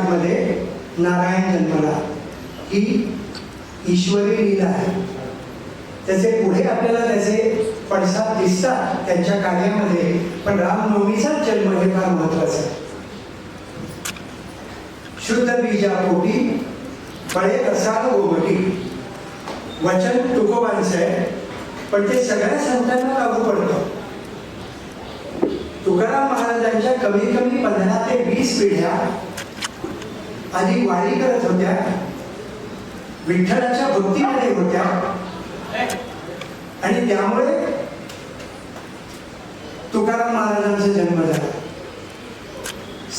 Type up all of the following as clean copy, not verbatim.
पिढ्यामध्ये नारायण जन्मला, ही ईश्वरी लीला आहे. त्याचे पुढे आपल्याला त्याचे पडसाद दिसतात त्यांच्या कार्यामध्ये, पण रामनवमीचाच जन्म हे फार महत्वाचं आहे. शुद्ध बीजापोटी फळे रसाळ गोमटी, वचन तुकोबांचं आहे, पण ते सगळ्या संतांना लागू पडतं. तुकाराम महाराजांच्या कमी कमी 15 ते 20 पिढ्या आधी वारी करत होत्या, विठ्ठलाच्या भक्तीमध्ये होत्या, आणि त्यामुळे तुकाराम महाराजांचा जन्म झाला.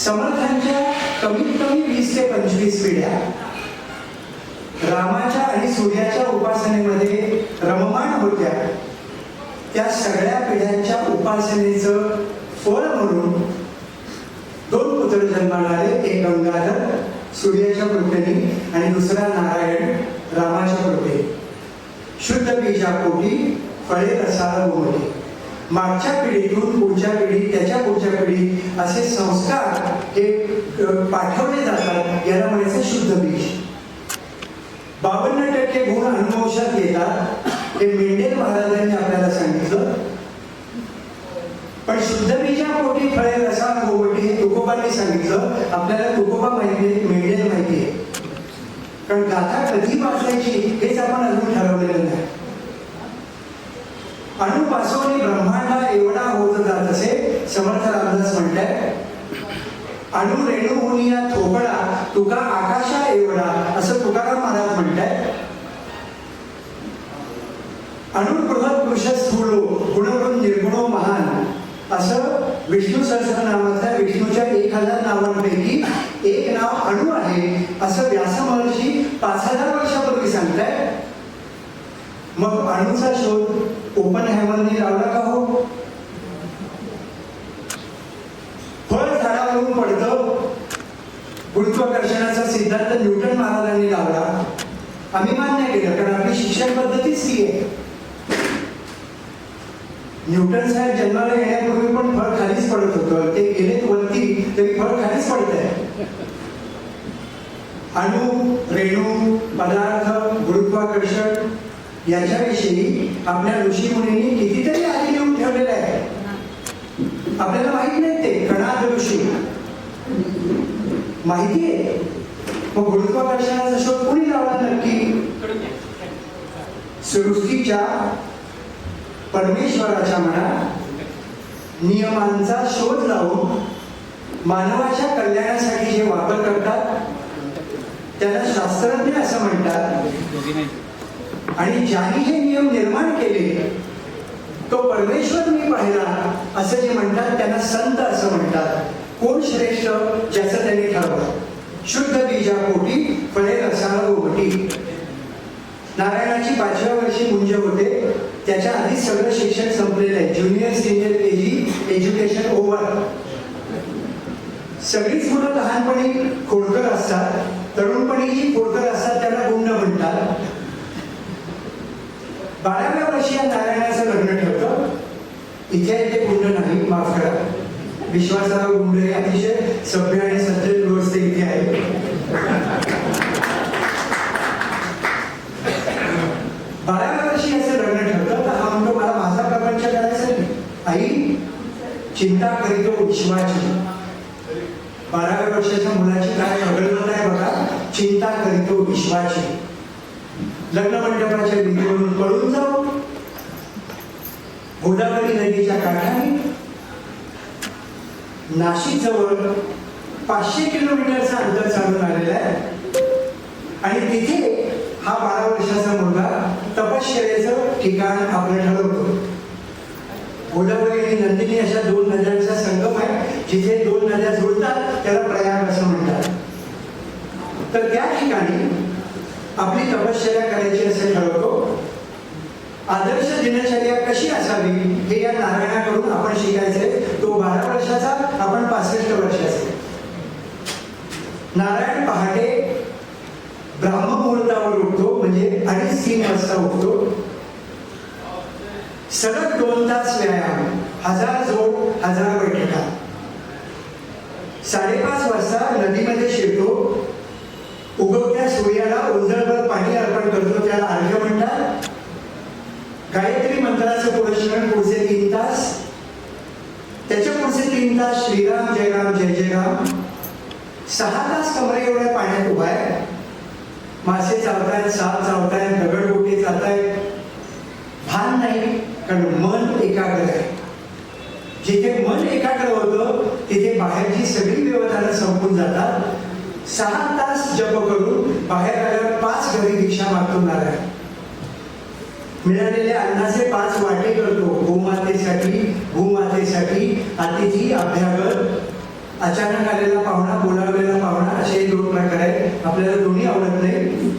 समर्थांच्या कमीत कमी 20 ते 25 पिढ्या रामाच्या आणि सूर्याच्या उपासनेमध्ये रममाण होत्या. त्या सगळ्या पिढ्यांच्या उपासनेचं फळ म्हणून 2 पुत्र जन्माला आले. एक गंगाधर सूर्याच्या कृपेने आणि दुसरा नारायण रामाच्या कृपेने. शुद्ध बीजापोटी फळे रसाळ गोमटी. मागच्या पिढीतून पुढच्या पिढी, त्याच्या पुढच्या पिढी असे संस्कार हे पाठवले जातात. याला म्हणायचं शुद्ध बीज. 52% गुण अनुवंशात येतात हे मेंडेल महाराजांनी आपल्याला सांगितलं. पण शुद्ध बीजापोटी फळे रसाळ गोमटी हे तुकोबांनी सांगितलं. आपल्याला तुकोबा माहिती आहे, मेंडेल माहिती आहे, कारण गाथा कधी वाचायची हेच आपण अजून ठरवलेलं नाही. अणुपासून ब्रह्मांडा एवढा होत जात असे समर्थ रामदास म्हणतात. अणु रेणू होनिया थोपडा तुका आकाशा एवढा, असं तुकाराम महाराज म्हणतात. अणुबृहत पुरुष स्थूलो गुणवरून निर्गुणो महान, असं विष्णू सहस्रनामातल्या विष्णूच्या 1000 नावांपैकी एक नाव अणु आहे, असं व्यास महर्षी 5000 वर्षापूर्वी सांगताय. मग अणूचा शोध ओपनहायमरने लावला का हो? फळ झाडावरून पडतं, गुरुत्वाकर्षणाचा सिद्धांत न्यूटन महाराजांनी लावला. आम्ही मान्य केलं, कारण आपली शिक्षण पद्धतीच ती आहे. न्यूटन साहेब जन्माला येण्यापूर्वी पण फळ खालीच पडत होतं. ते गेलेत वरती तरी फळ खालीच पडत आहे. अणु, रेणू, पदार्थ, गुरुत्वाकर्षण याच्याविषयी आपल्या ऋषी मुनींनी कितीतरी आधी लिहून ठेवलेलं आहे. आपल्याला माहित नाही ते कणाद ऋषी माहिती आहे. मग गुरुत्वाकर्षणाचा शोध कोणी लावला नक्की? सृष्टीच्या परमेश्वराच्या मनात नियमांचा शोध लावून मानवाच्या कल्याणासाठी जे वापर करतात त्याला शास्त्रज्ञ असं म्हणतात. आणि ज्यांनी हे नियम निर्माण केले तो परमेश्वर मी पाहिला असं जे म्हणतात त्यांना संत असं म्हणतात. कोण श्रेष्ठ? ज्याचं त्यांनी ठरवलं. शुद्ध बीजापोटी फळे रसाळ गोमटी. नारायणाची 5व्या वर्षी मुंज होते. त्याच्या आधी सगळं शिक्षण संपलेलं आहे. Junior senior KG education over. सगळीच मुलं लहानपणी खोडकर असतात, तरुणपणी जी खोडकर असतात त्याला गुंड म्हणतात. 12व्या वर्षी या नारायणाचं लग्न ठरतं. इथे ते गुंड नाही, माफ करा, विश्वासाला गुंड हे अतिशय सभ्य आणि सज्जन व्यवस्था इथे आहे. 12व्या वर्षी याचं लग्न ठरतं. तर हा म्हणतो मला माझा प्रपंच करायचा नाही. आई चिंता करीतो विश्वाची. 12व्या वर्षाच्या मुलाची काय प्रगल्भता आहे बघा. चिंता करीतो विश्वाची. लग्न मंडपाच्या भिंतीवरून पळून जाऊ. गोदावरी नदीच्या काठाने नाशिक जवळ 500 किलोमीटरचं अंतर चालून आलेलं आहे. आणि तिथे हा 12 वर्षाचा मुलगा तपश्चर्याचं ठिकाण आपलं ठरवतो. गोदावरी आणि नंदिनी अशा 2 नद्यांचा संगम आहे. जिथे 2 नद्या जुळतात त्याला प्रयाग असं म्हणतात. तर त्या ठिकाणी आपली तपश्चर्या करायची असं ठरवतो. आदर्श दिनचर्या कशी असावी हे या नारायणाकडून आपण शिकायचंय. तो 12 वर्षाचा, आपण 65 वर्षाचे. नारायण पहाटे ब्राह्ममुहूर्तावर उठतो, म्हणजे 2:30-3 वाजता उठतो. सलग 2 तास व्यायाम, 1000 जोड, 1000 बैठका. 5:30 वाजता नदीमध्ये शिरतो. सूर्याला ओंजळभर पाणी अर्पण करतो त्याला अर्घ्य म्हणतात. गायत्री मंत्राचं पुरस्मरण पुढचे 3 तास, त्याच्या पुढचे 3 तास श्रीराम जय राम जय जय राम. 6 तास कमरे एवढ्या पाण्यात उभा आहे. मासे चावतायत, साप चावतायत, दगडगोटे चालतायत, भान नाही, कारण मन एकाग्र आहे. जिथे मन एकाग्र होतं तिथे बाहेरची सगळी व्यवधानं संपून जातात. 6 तास जप करून बाहेर आल्यावर 5 घरी भिक्षा मागतो नारायण. मिळालेल्या अन्नाचे 5 वाटे करतो. गोमातेसाठी, भूमातेसाठी, अतिथी, अभ्यागत, अचानक आलेला पाहुणा, बोलावलेला पाहुणा, असे 2 प्रकार आहेत. आपल्याला दोन्ही आवडत नाही.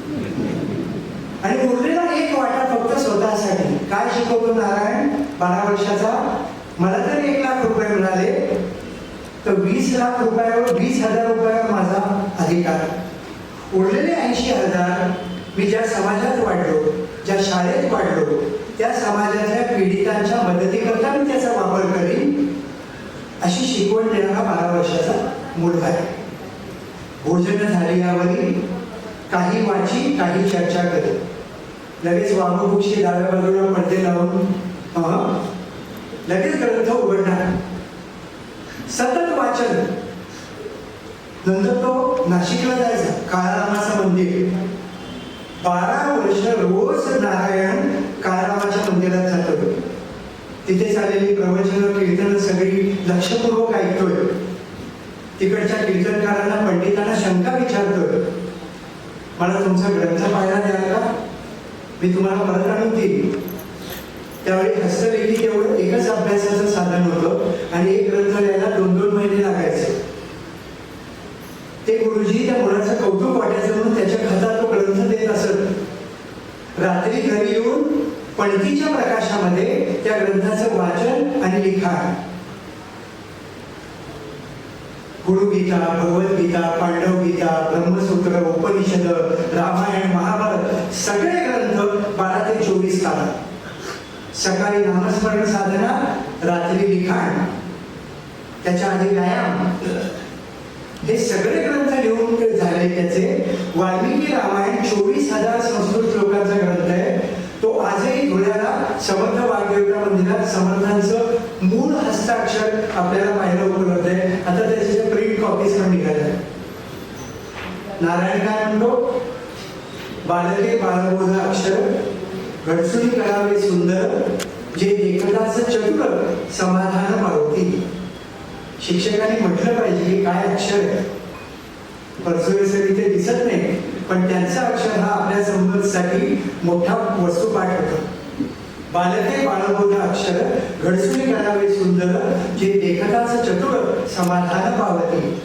आणि उरलेला 1 वाटा फक्त स्वतःसाठी. काय शिकवतो नारायण 12 वर्षाचा? मला तर 1 लाख रुपये मिळाले तर 20 लाख रुपयावर, 20,000 रुपयावर माझा अधिकार. उरलेले 80,000 मी ज्या समाजात वाढलो, ज्या शाळेत वाढलो, त्या समाजातल्या पीडितांच्या मदतीकरता मी त्याचा वापर करीन, अशी शिकवण देणारा 12 वर्षाचा मुलगा आहे. भोजन झाली यावरी काही वाची, काही चर्चा करी. लगेच वामकुक्षी डाव्या बाजूला पडदे लावून लगेच ग्रंथ उघडणार, सतत वाचन. नंतर तो नाशिकला जायचा, काळारामाचं मंदिर. 12 वर्ष रोज नारायण काळारामाच्या मंदिरात जातो. तिथे चाललेली प्रवचन, कीर्तन सगळी लक्षपूर्वक ऐकतोय. तिकडच्या कीर्तनकारांना, पंडितांना शंका विचारतोय. मला तुमचा ग्रंथ पाहायला द्याल का? मी तुम्हाला परत आणून देईन. त्यावेळी हस्तलिखित एवढं एकच अभ्यासाचं साधन होतं आणि एक ग्रंथ लिहायला 2-2 महिने लागायचे. ते गुरुजी त्या मुलाचं कौतुक वाटायचं म्हणून त्याच्या हातात तो ग्रंथ देत असत. रात्री घरी येऊन पणतीच्या प्रकाशामध्ये त्या ग्रंथाचं वाचन आणि लिखाण. गुरुगीता, भगवद्गीता, पांडवगीता, ब्रह्मसूत्र, उपनिषद, रामायण, महाभारत सगळे ग्रंथ 12 ते 24 तास. सकाळी नामस्मरण साधना, रात्री लिखाण, त्याच्या आधी व्यायाम. हे सगळे ग्रंथ लिहून झाले त्याचे. वाल्मिकी रामायण 24,000 संस्कृत श्लोकांचा ग्रंथ आहे. तो आजही धुळ्याला समर्थ वाग्देवता मंदिरात समर्थांचं मूळ हस्ताक्षर आपल्याला पाहायला उपलब्ध आहे. आता त्याच्या प्रिंट कॉपीज पण निघाल्या. नारायण काय म्हणतो? बालके बाळबोध अक्षर घडसून करावे सुंदर, जे देखताच चतुर समाधान पावती. शिक्षकांनी म्हटलं पाहिजे की काय अक्षर आहे. परसोरेसरी ते दिसत नाही, पण त्यांचा अक्षर हा आपल्या समृद्धीसाठी मोठा वस्तुपाठ होतो. बालके बाळबोध अक्षर घडसून करावे सुंदर, जे देखताच चतुर समाधान पावती.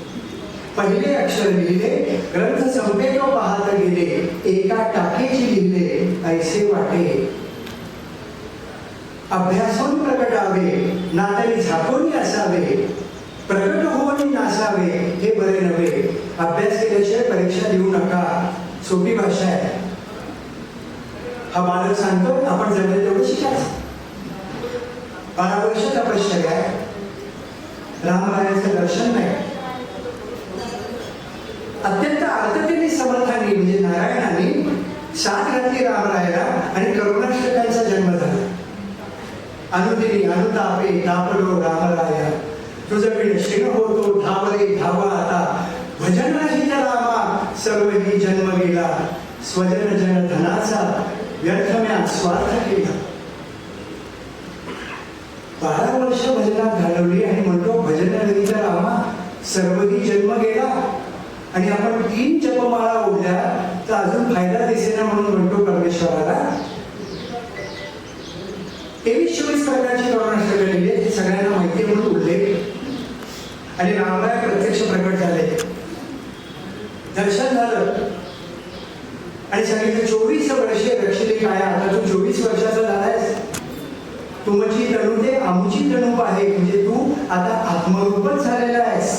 पहिले अक्षर लिहिले, ग्रंथ संपे तो पाहत गेले, एका टाकेची लिहिले ऐसे वाटे. अभ्यासून प्रकटावे, नातरी झाकून असावे, प्रकट होऊन नासावे हे बरे नव्हे. अभ्यास केल्याशिवाय परीक्षा देऊ नका. सोपी भाषा आहे. हा बालक सांगतो, आपण जमेल तेवढं शिकायचं. 12 वर्ष तपश्चर्या आहे. रामरायाचं दर्शन नाही. अत्यंत आर्ततेने समर्थांनी म्हणजे नारायणाने साथ घातली रामरायाला आणि करुणाष्टकांचा जन्म झाला. अनुदिनी अनुतापे तापलो रामराया, तुझं विण क्षीण होतो धावरे धावा आता. भजन रहित रामा सर्वही जन्म गेला, स्वजन जन धनाचा व्यर्थ म्या स्वार्थ केला. 12 वर्ष भजनात घालवली आणि म्हणतो भजन रहित रामा सर्वही जन्म गेला. आणि आपण 3 जपमाळा ओढल्या तर अजून फायदा दिसेना म्हणून म्हणतो परमेश्वराला. 23-24 प्रकारची करुणाष्टक लिहिली, हे सगळ्यांना माहिती म्हणून उल्लेख. आणि रामराय प्रत्यक्ष प्रकट झाले, दर्शन झालं आणि सांगितलं 24 वर्षे रक्षिले काय. आता तू 24 वर्षाचा झालायस. तुमची तणू ते आमची तणू आहे, म्हणजे तू आता आत्मरूपच झालेला आहेस.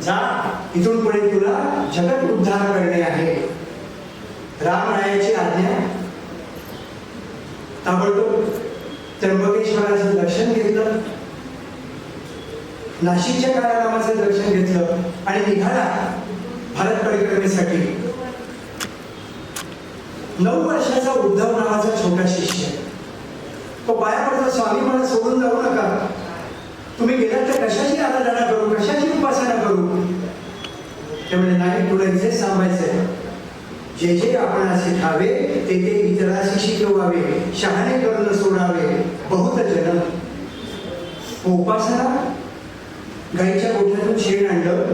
जा, इथून पुढे तुला जगत उद्धार करणे आहे. रामरायाची आज्ञा. ताबडतोब त्र्यंबकेश्वराचं दर्शन घेतलं, नाशिकच्या काळारामाचं दर्शन घेतलं आणि निघाला भारत परिक्रमेसाठी. 9 वर्षाचा उद्धव नावाचा छोटा शिष्य. तो पाया पडतो, स्वामी मला सोडून जाऊ नका, तुम्ही गेलात तर कशाची आराधना करू, कशाची उपासना करू. ते म्हणजे नाही, तुला इथेच थांबायचंय. जे जे आपण असे ठावे ते ते इतराशी शिकवावे, शहाणे करून सोडावे बहुत जन. उपासना, गाईच्या गोठ्यातून शेण आणलं,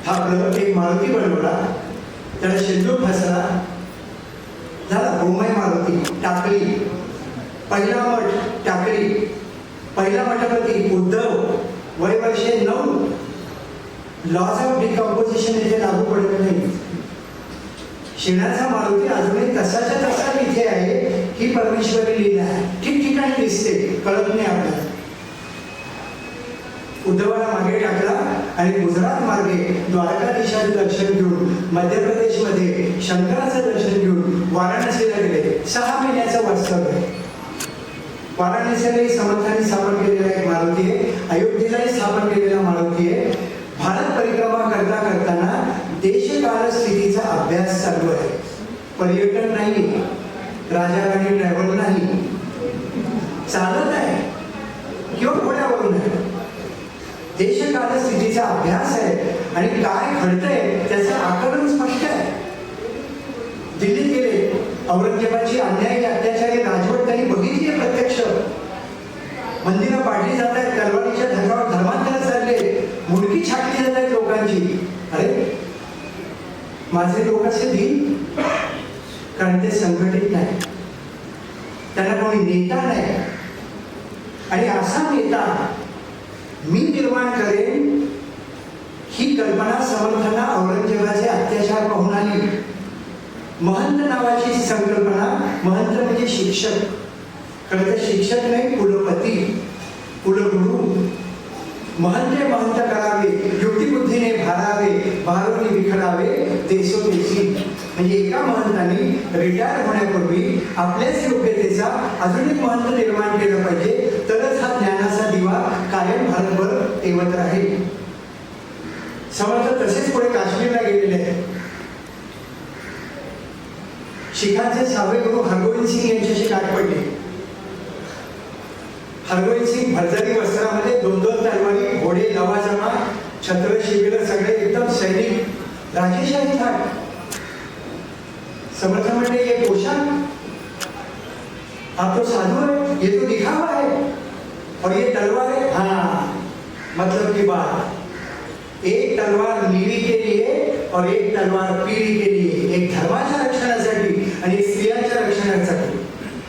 थापलं, एक मारुती बनवला, त्याला शेंदूर फसला, झाला गोमय मारुती. टाकली. पहिला मठ टाकली. पहिला मठापती उद्धव, वय वर्षे 9. लॉज ऑफ डिकम्पोजिशन इथे लागू पडत नाही. शेणाचा मारुती अजूनही तसाच्या तसा इथे आहे. ही परमेश्वरी लीला आहे. ठिकठिकाणी दिसते, कळत नाही आपल्याला. उद्धवाला मागे टाकला आणि गुजरात मार्गे द्वारकाधीशाचं दर्शन घेऊन, मध्य प्रदेशमध्ये शंकराचं दर्शन घेऊन वाराणसीला गेले. 6 महिन्याचं वास्तव्य. वाराणसीलाही समर्थांनी स्थापन केलेला एक मारुती आहे, अयोध्येलाही स्थापन केलेला मारुती आहे. भारत परिक्रमा करताना देशकाल स्थितीचा अभ्यास चालू आहे. पर्यटन नाही, राजा राणी ट्रॅव्हल नाही, चालत आहे किंवा घोड्यावरून आहे. देशकाल स्थितीचा अभ्यास आहे आणि काय घडतंय त्याचं आकलन स्पष्ट आहे. दिल्लीत गेले, औरंगजेबाची अन्यायी अत्याचारी राजवट त्यांनी बघितली आहे प्रत्यक्ष. मंदिरं पाडली जात आहेत, तलवारीच्या धर्मावर धर्मांतर चालले, मुडकी छाटली जात आहेत लोकांची. अरे माझे लोक असे दिन, कारण ते संघटित नाही, त्यांना कोणी नेता नाही. आणि असा नेता मी निर्माण करेन ही कल्पना समर्थांना औरंगजेबाचे अत्याचार पाहून आली. महंत नावाची संकल्पना, महंत म्हणजे शिक्षक, खरं तर शिक्षक नाही, कुलपती, कुलगुरू. महंते महंत करावे, युक्तिबुद्धीने भारावे, भारोनी विखरावे देशोदेशी. म्हणजे एका महंतांनी रिटायर होण्यापूर्वी आपल्याच योग्यतेचा अजून एक महंत निर्माण केलं पाहिजे, तरच हा ज्ञानाचा दिवा कायम भारतभर तेवत राहील. समर्थ तसेच पुढे काश्मीरला गेलेले आहेत. शिखांचे 6वे गुरु हरगोविंद सिंग यांच्याशी गाठ पडली. हरगोविंद सिंग भरजरी वस्त्रामध्ये, 2-2 तलवारी, घोडे, लवाजमा, छत्र, शिबिर, सगळे एकदम सैनिक, राजेशाही थाट. समर्थ म्हणले ये पोशाख, आप तो साधु है, ये तो दिखावा है, और ये तलवार है. हाँ, मतलब की बात, एक तलवार नीवी के लिए और एक तलवार पीढ़ी के लिए, एक धर्माच्या रक्षणासाठी आणि एक स्त्रियांच्या रक्षणासाठी.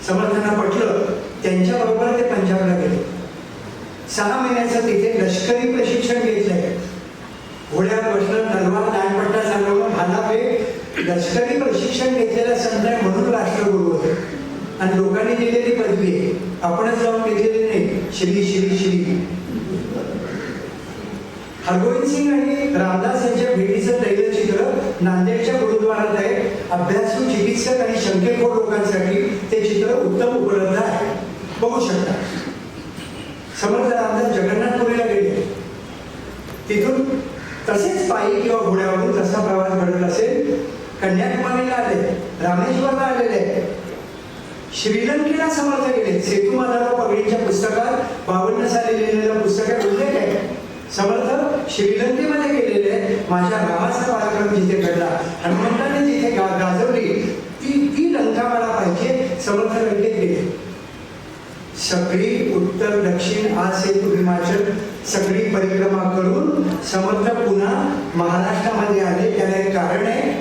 समर्थांना पटलं. त्यांच्या बरोबर ते पंजाबला गेले. 6 महिन्याचं तिथे लष्करी प्रशिक्षण घेतलंय. घोड्यावर बसणं, तलवार, दांडपट्टा चालवणं, भालाफेक, लष्करी प्रशिक्षण घेतलेला संत आहे म्हणून राष्ट्रगुरू होते. आणि लोकांनी दिलेली पदवी आहे, आपणच जाऊन घेतलेली नाही. श्री श्री श्री. हरगोविंद सिंग आणि रामदास यांच्या भेटीचं तैलचित्र नांदेडच्या गुरुद्वारात आहे. अभ्यासू चिकित्सक आणि शंकेखोर लोकांसाठी ते चित्र उत्तम उपलब्ध आहे, बघू शकता. समर्थ रामदास जगन्नाथपुरीला गेले, तिथून तसेच पायी किंवा घोड्यावरून जसा प्रवास घडत असेल कन्याकुमारीला आले, रामेश्वरला आलेले, श्रीलंकेला समर्थ गेले. सेतू माधवराव पगडींच्या पुस्तकात 52 साली लिहिलेलं पुस्तकात उल्लेख आहे. समर्थ श्रीलंकेमध्ये गेलेले. माझ्या गावाचा पराक्रम जिथे घडला, हनुमंताने जिथे गाजवली ती लंका मला पाहिजे. समर्थ लंकेत गेले. सगळी उत्तर दक्षिण आज सेतू हिमाचल सगळी परिक्रमा करून समर्थ पुन्हा महाराष्ट्रामध्ये आले. त्याला एक कारण आहे.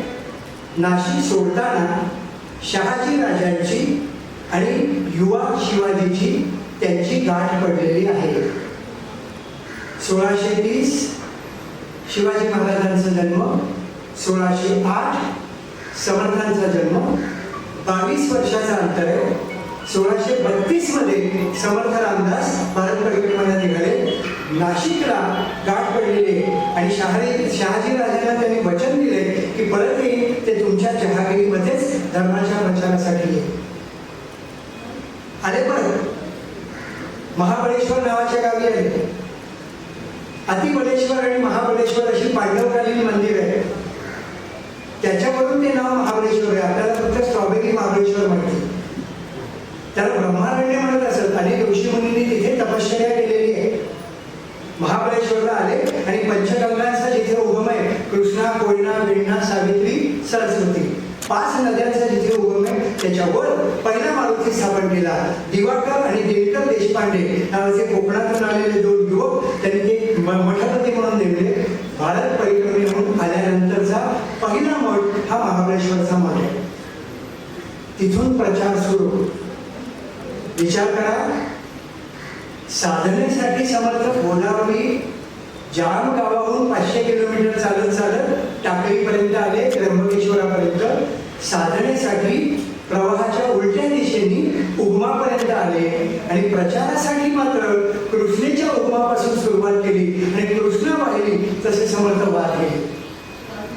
नाशिक सोडताना शहाजी राजांची आणि युवा शिवाजीची त्यांची गाठ पडलेली आहे. 1630 शिवाजी महाराजांचा जन्म, 1608 समर्थांचा जन्म, 22 वर्षाचा अंतर आहे. 1632 मध्ये समर्थ रामदास भारत परिक्रमेला निघाले. नाशिकला गाठ पडलेले आणि शहाजी राजांना त्यांनी वचन दिले की परत येईल ते तुमच्या जहागिरीमध्येच धर्माच्या प्रचारासाठी येईल. आले परत. महाबळेश्वर नावाच्या गावी आले. अतिबळेश्वर आणि महाबळेश्वर अशी पांडवकालीन मंदिर आहे, त्याच्यावरून ते नाव महाबळेश्वर आहे. आपल्याला फक्त स्ट्रॉबेरी महाबळेश्वर त्याला ब्रह्मारण्य म्हणत असत. अनेक ऋषीमुनींनी तिथे तपश्चर्या केलेली आहे. महाबळेश्वरला आले आणि पंचगंगांचा जिथे उगम आहे, कृष्णा, कोयना, वेण्णा, सावित्री, सरस्वती, 5 नद्यांचा जिथे उगम आहे, त्याच्यावर पहिला मारुती स्थापन केला. दिवाकर आणि दिनकर देशपांडे नावाचे कोकणातून आलेले 2 युवक त्यांनी ते मठपती म्हणून नेमले. भारत परिक्रमेहून आल्यानंतरचा पहिला मठ हा महाबळेश्वरचा मठ आहे. तिथून प्रचार सुरू. विचार करा, साधनेसाठी समर्थ गोदावरी जाम गावाहून 500 किलोमीटर चालत चालत टाकळीपर्यंत आले, त्र्यंबकेश्वरापर्यंत. साधनेसाठी प्रवाहाच्या उलट्या दिशेने उगमापर्यंत आले आणि प्रचारासाठी मात्र कृष्णेच्या उगमापासून सुरुवात केली आणि कृष्णा वाहिली तसे समर्थ वाद गेले.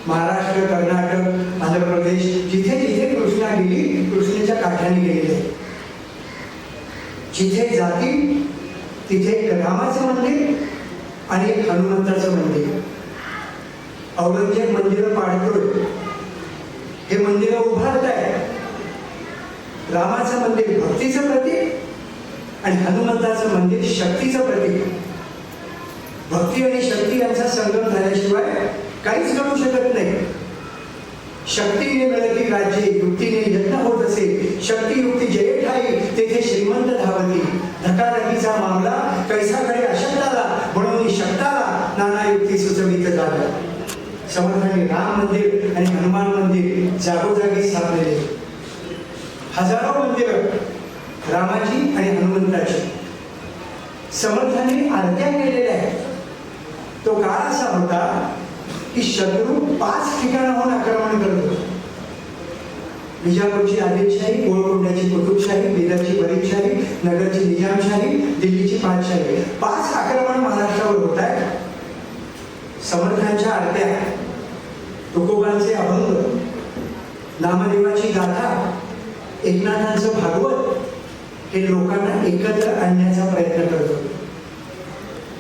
महाराष्ट्र, कर्नाटक, आंध्र प्रदेश, जिथे जिथे कृष्णा गेली, कृष्णेच्या काठाने गेलेली आहे. जिथे जाती तिथे एक रामाचं मंदिर आणि एक हनुमंताचं मंदिर. औरंगजेब मंदिरं पाडतोय, हे मंदिर उभारत आहे. रामाचं मंदिर भक्तीचं प्रतीक आणि हनुमंताचं मंदिर शक्तीचं प्रतीक. भक्ती आणि शक्ती यांचा संगम झाल्याशिवाय काहीच घडू शकत नाही. शक्तीने मिळती राज्ये, युक्तीने यत्न होत असे. शक्ती युक्ती जय ठाई, तेथे श्रीमंत धावती. धकाधकीचा मामला कैसाकडे अशक्ताला, म्हणून शक्ताला नाना युक्ती सुचवित झाला. समर्थांनी राम मंदिर आणि हनुमान मंदिर जागोजागी स्थापलेले. हजारो मंदिरं रामाची आणि हनुमंताची. समर्थांनी आरत्या केलेल्या आहेत. तो काळ असा होता की शत्रू 5 ठिकाणाहून आक्रमण करतो. विजापूरची आदिलशाही, गोळकोंड्याची कुतुबशाही, बिदरची बरीदशाही, नगरची निजामशाही, दिल्लीची पातशाही, 5 आक्रमण महाराष्ट्रावर होत आहेत. समर्थांच्या आरत्या, तुकोबांचे अभंग, नामदेवाची गाथा, एकनाथांचं भागवत हे लोकांना एकत्र आणण्याचा प्रयत्न करतो.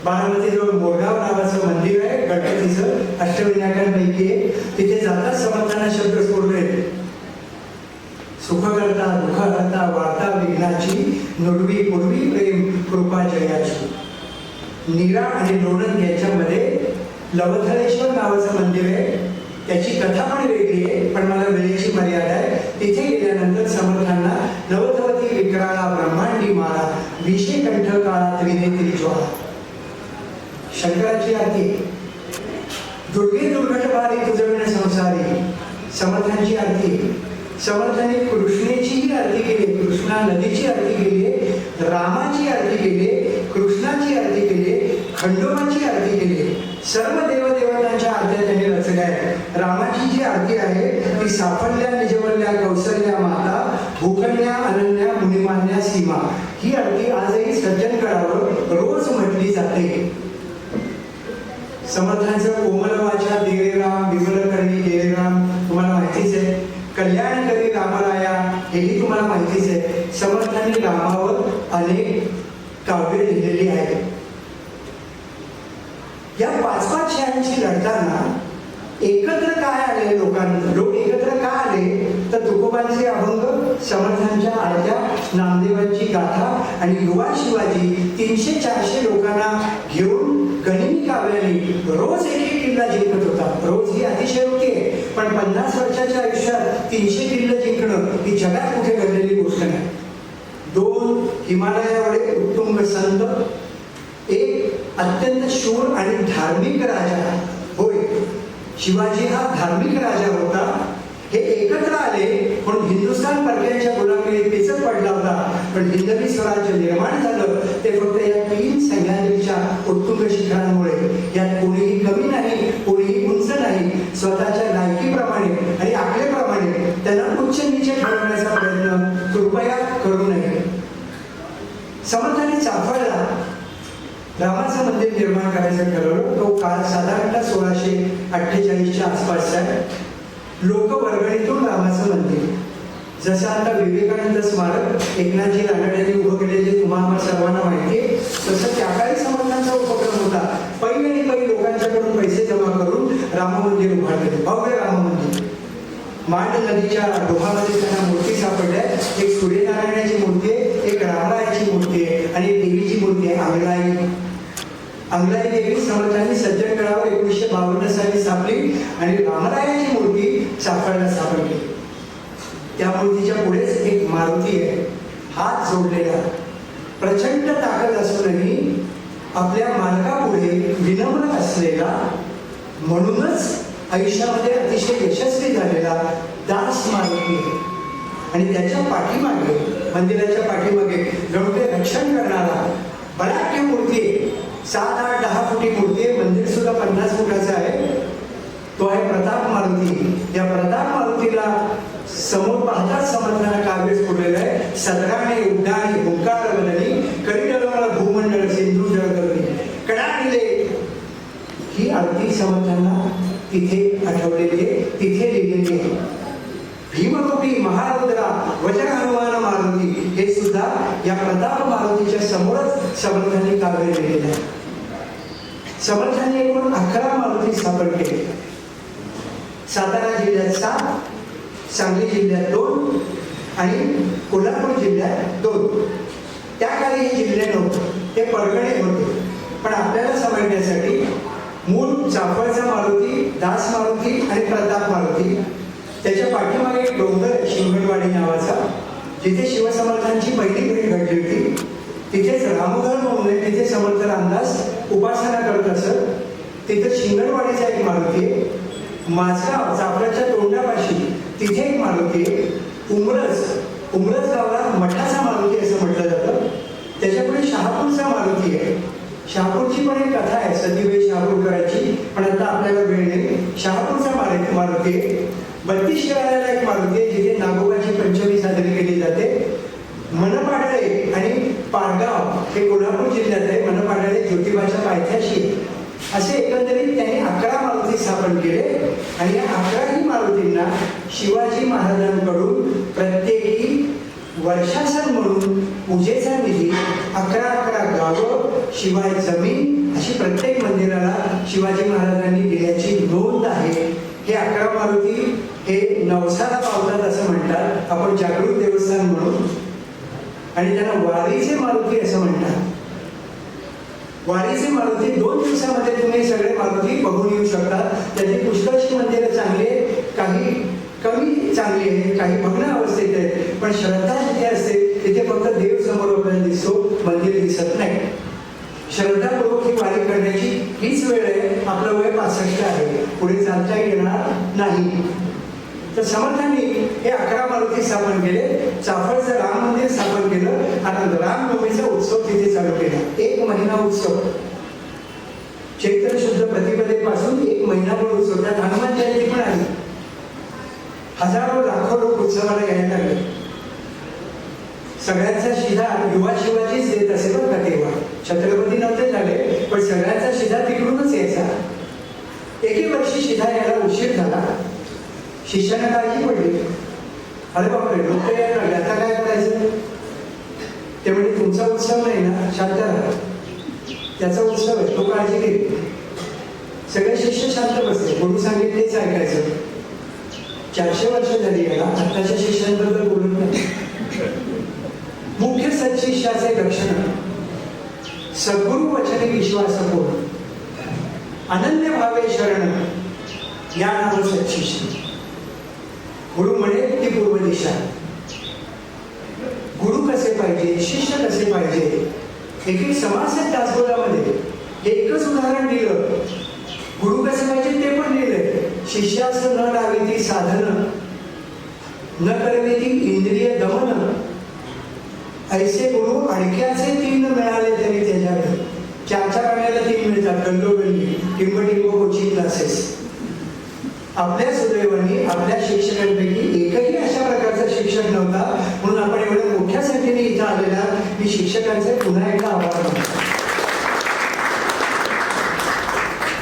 बारामतीजवळ मोरगाव नावाचं मंदिर आहे, गणपतीचं, अष्टविनायकांपैकी एक. तिथे जातात समर्थांना शब्द सोडले. सुख करता दुःख करता वार्ता विघ्नाची, नुडवी पूर्वी प्रेम कृपा जयाची. नीरा आणि लोणंद यांच्यामध्ये लवथळेश्वर नावाचं मंदिर आहे. त्याची कथा पण वेगळी आहे, पण मला वेळेची मर्यादा आहे. तिथे गेल्यानंतर समर्थांना नवतवती विक्राळा ब्रह्मांडी मारा, विषे कंठ काळा त्रिनेत्री ज्वाळा. शंकराची आरती, दुर्गे दुर्घट भारी तुझविण संसारी. समर्थांची आरती. समर्थांनी कृष्णेचीही आरती केली, कृष्णा नदीची आरती केली, रामाची आरती केली, कृष्णाची आरती केली, खंडोबाची आरती केली. सर्व देवदेवतांच्या आरत्या त्यांनी रचल्या आहेत. रामाची जी आरती आहे ती साफल्या निजवल्या कौसल्या माता, भूकन्या अनन्या मुनिमान्या सीमा. ही आरती आजही सज्जन करावर रोज म्हटली जाते. समर्थांचं कोमल वाचा देरे राम, विमल करणी देरे राम तुम्हाला माहितीच आहे. कल्याण करी रामराया हेही तुम्हाला माहितीच आहे. समर्थांनी रामावर अनेक काव्य लिहिलेली आहेत. या 5-5 शहरांची लढताना एकत्र काय आले लोकांना, लोक एकत्र का आले तर तुकोबांचे अभंग, समर्थांच्या आरत्या, नामदेवांची गाथा आणि युवा शिवाजी 300-400 लोकांना घेऊन गनिमी काव्याने रोज एक किल्ला जिंकत होता. रोज ही अतिशयोक्ती आहे, पण 50 वर्षाच्या आयुष्यात 300 किल्ले जिंकणं ही जगात कुठे घडलेली गोष्ट नाही. 2 हिमालयावरील उत्तुंग संत, एक अत्यंत शूर आणि धार्मिक राजा. होय, शिवाजी हा धार्मिक राजा होता. हे एकत्र आले म्हणून हिंदुस्थान परक्यांच्या गुलामीत पिचक पडला होता, पण हिंदवी स्वराज्य निर्माण झालं ते फक्त या 3 सह्याद्रीच्या उत्तुंग शिखरांमुळे. यात कोणीही कमी नाही, कोणीही उंच नाही. स्वतःच्या लायकीप्रमाणे आणि आकलेप्रमाणे त्यांना उच्च नीचे ठरवण्याचा प्रयत्न कृपया करू नये. समर्थांनी चाफळला रामाचं मंदिर निर्माण करायचं ठरवलं. तो काळ साधारणतः 1648च्या आसपासचा आहे. लोक वर्गणीतून रामाचं मंदिर, जसं आता विवेकानंद स्मारक एकनाथजी रानड्यांनी उभं केलेले तुम्हाला सर्वांना माहिती आहे, तसं त्या काळी समर्थांचा उपक्रम होता. पै आणि पै लोकांच्याकडून पैसे जमा करून राम मंदिर उभारले, भव्य राम मंदिर. मांड नदीच्या डोहामध्ये त्यांना मूर्ती सापडल्या. एक सूर्यनारायणाची मूर्ती आहे, रामरायाची मूर्ती आहे आणि देवीची मूर्ती आहे अंगलाई. अंगलाई देवी समर्थांनी सज्जनगडावर 1952 साली स्थापली आणि रामरायाची मूर्ती चाफळला सापडली. त्या मूर्तीच्या पुढेच एक मारुती आहे, हात जोडलेला, प्रचंड ताकद असूनही आपल्या मालकापुढे विनम्र असलेला, म्हणूनच आयुष्यामध्ये अतिशय यशस्वी झालेला दास मारुती आहे. आणि त्याच्या पाठीमागे, मंदिराच्या पाठीमागे जणू ते रक्षण करणारा बलाढ्य मूर्ती आहे. 7, 8, 10 फुटी मूर्ती आहे. मंदिर सुद्धा 50 फुटाचं आहे. तो आहे प्रताप मारुती. या प्रताप मारुतीला समोर पाहताच समर्थांना काव्य सोडलेलं आहे. सदराने उड्डाणी हुंकार बनली, करिडलवाला भूमंडळ सिंधू जळकरणी कडाकिले. ही आरती समर्थांना तिथे आठवलेली आहे, तिथे लिहिलेली आहे. भीमरूपी महारुद्रा वज्र हनुमान मारुती हे सुद्धा या प्रताप मारुतीच्या समोरच समर्थांनी काव्य लिहिलेलं आहे. समर्थांनी एकूण 11 मारुती स्थापन केले. सातारा जिल्ह्यात 7, सांगली जिल्ह्यात 2 आणि कोल्हापूर जिल्ह्यात 2. त्या काळी हे जिल्हे नव्हते, ते परगणे होते. पण आपल्याला समजण्यासाठी मूळ चाफळचा मारुती, दास मारुती आणि प्रताप मारुती, त्याच्या पाठीमागे एक डोंगर शिंगणवाडी नावाचा, जिथे शिवसमर्थांची पहिली भेट घडली होती. तिथेच रामघर म्हणून आहे, तिथे समर्थ रामदास उपासना करत असत. तिथे शिंगणवाडीचा एक मारुती आहे. माझगाव चाफळच्या तोंडापाशी तिथे एक मारुती आहे. उमरज गावाला मठाचा मारुती असं म्हटलं जातं. त्याच्यापुढे शहापूरचा मारुती आहे. शहापूरची पण एक कथा आहे, सतीबाई शहापूरकरांची, पण आता आपल्याला वेळ नाही. शहापूरचा मारुती आहे. 32 शिराळ्याला एक मारुती आहे, जिथे नागोबाची पंचमी साजरी केली जाते. मनपाडळे आणि पारगाव हे कोल्हापूर जिल्ह्यात आहे. मनपाडळे ज्योतिबाच्या पायथ्याशी आहे. असे एकंदरीत त्यांनी 11 मारुती स्थापन केले आणि या 11ही मारुतींना शिवाजी महाराजांकडून प्रत्येकी वर्षासन म्हणून पूजेचा निधी 11 गावं शिवाय जमीन अशी प्रत्येक मंदिराला शिवाजी महाराजांनी दिल्याची नोंद आहे. हे 11 मारुती हे नवसाला पावतात असं म्हणतात. आपण जागृत देवस्थान म्हणून, आणि त्यांना वारीचे मारुती असं म्हणतात. वारीचे मारुती 2 दिवसामध्ये तुम्ही सगळे मारुती बघून येऊ शकतात. त्याची पुष्कळशी मंदिरं चांगली आहे, काही कमी चांगली आहे, काही भग्न अवस्थेत आहेत. पण श्रद्धा जिथे असते तिथे फक्त देव समोर आपल्याला दिसतो, मंदिर दिसत नाही. श्रद्धापूर्वक ही वारी करण्याची हीच वेळ आहे. आपलं वय 65 आहे, पुढे चालता येणार नाही. तर समर्थांनी हे 11 मारुती स्थापन केले. चाफळचं राम मंदिर स्थापन केलं आणि रामनवमीचा उत्सव तिथे चालू केला. 1 महिना उत्सव, चैत्र शुद्ध प्रतिपदेपासून 1 महिनाभर उत्सव. त्यात हनुमान जयंती पण आली. हजारो लाखो लोक उत्सवाला यायला लागले. सगळ्यांचा शिधा युवा शिवाजीच देत असे बरं का तेव्हा. छत्रपती नव्हते झाले, पण सगळ्यांचा शिधा तिकडूनच यायचा. एके वर्षी शिधा यायला उशीर झाला. शिष्याने काळजी पडली, अरे बापरे लोक यायला लागले, आता काय करायचं. ते म्हणजे तुमचा उत्सव नाही ना, शांत राहा, त्याचा उत्सव आहे, तो काळजी घेईल. सगळे शिष्य शांत बसले, गुरु सांगितले तेच ऐकायचं. 400 वर्ष झाली याला, आताच्या शिष्यांबद्दल बोलत नाही. मुख्य सत्शिष्याचे लक्षण: सद्गुरु वचने विश्वास पूर्ण, अनन्य भावे शरण, या नाव सत्शिष्य. गुरु म्हणे ती पूर्व दिशा. गुरु कसे पाहिजे, शिष्य कसे पाहिजे. एक समाज आहे दासबोधामध्ये एकच उदाहरण दिलं. गुरु कसे पाहिजे ते पण लिहिलंय. शिष्यास न लावी ती साधन, न करवी ती इंद्रिय दमन, ऐसे गुरु अडक्याचे 3 मिळाले तरी त्याच्याकडे. 4 आण्याला 3 मिळतात, गल्लोगल्ली, टिंबटिंब कोचिंग क्लासेस. आपल्या सुदैवानी आपल्या शिक्षकांपैकी एकही अशा प्रकारचा शिक्षक नव्हता. म्हणून आपण एवढ्या मोठ्या संख्येने इथं आलेला मी शिक्षकांचे पुन्हा एकदा आभार मानतो.